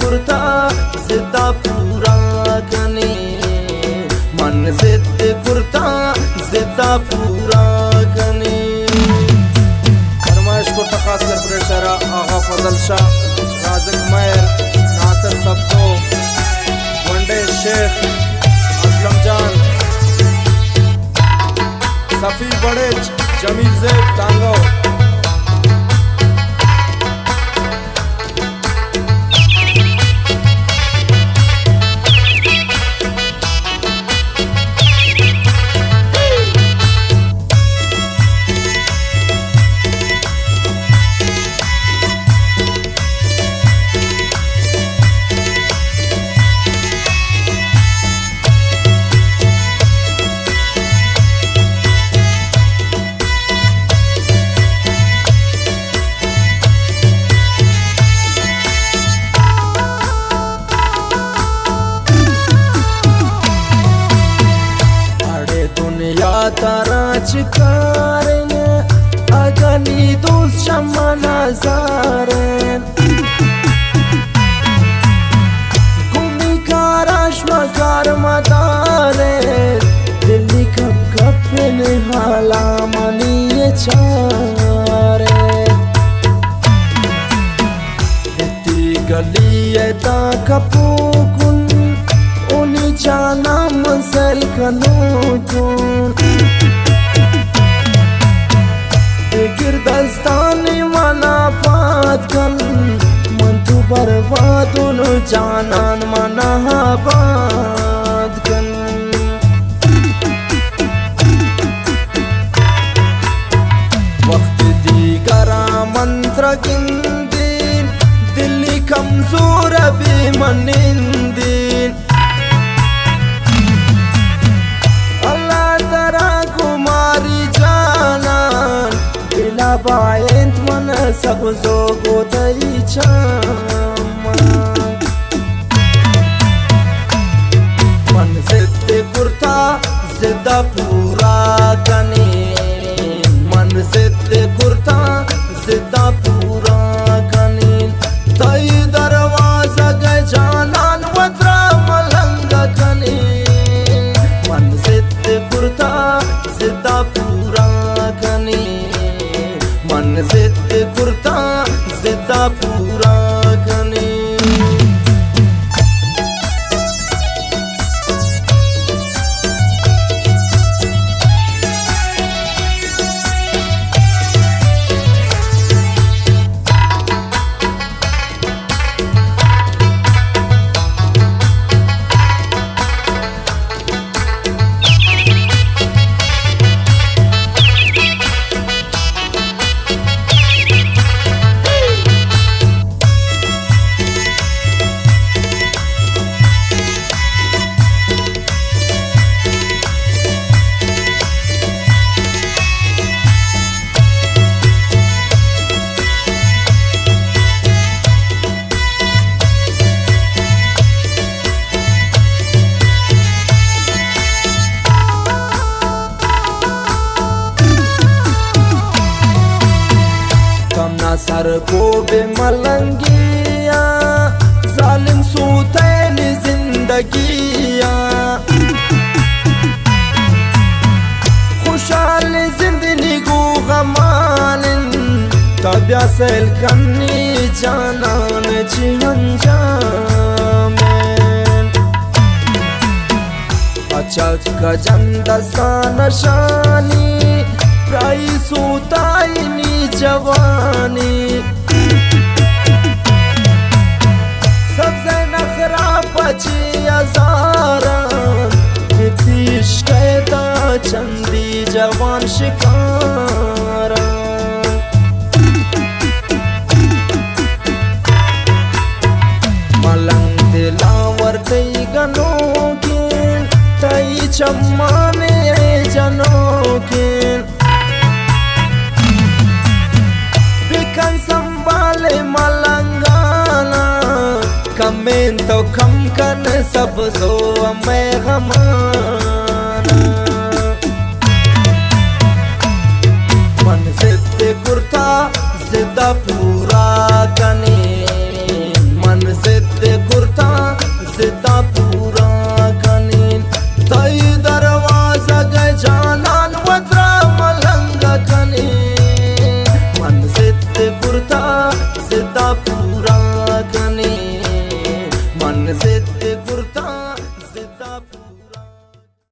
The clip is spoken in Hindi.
kurta zidda pura kane man zidd kurta zidda pura kane फरमाइश को खास कर प्रेशरा आगा फजल शाह राज़िक महर नासिर सबको वनडे शेख असलम जान सफ़ी बड़े जमील ज़ेब टांगो तारा चिकारेन अगनी दोस्त शम्मा नजारेन गुमी काराश मकार मदारे दिल्ली कब कपिन हाला मनी ये चारे इतनी गली ये ता कपूकुन उन्हीं जाना मंजिल कनून गिरदस्तानी मना पात कन मन तू बर्बादुन जानन मना बात कन वक्त दीगरा मंत्र गिंदीन दिल्ली कमजोर भी मनिंदीन बायंत मन सब जोगो दई चम मन जिद कुर्ता जिद्दा पूरा कने मन जिद कुर्ता जिद्दा पूरा कने दई दरवाजा गए जानन वतरा मलंग कने मन जिद कुर्ता जिद्दा पूरा कने मन जिद कुर्ता जिद्दा पूरा कने सर को बे मलंगिया जालिम सूतैन जिंदगी जिंदगिया खुशहाल जिंदगी गो गमालन तबिया सेल कन्नी जानन जिहंजामेन अचक गजंदसान शानी प्राई सुताईनी जवानी सबसे नखरा पची हजारान इतिश कहता चंदी जवान शिकारा मलंग दिलावर तई गनोकिन तई चम्माने जनोकिन बिकन संभाले मलंगाना कमें तो कम कर सब सो मैं गमाना मन जिद कुर्ता जिदा पूरा कने मन जिद कुर्ता जिदा पूरा कने तई दरवाजा गजानन वद्रा मलंग कने मन जिद कुर्ता जिदा पूरा कने मन जिद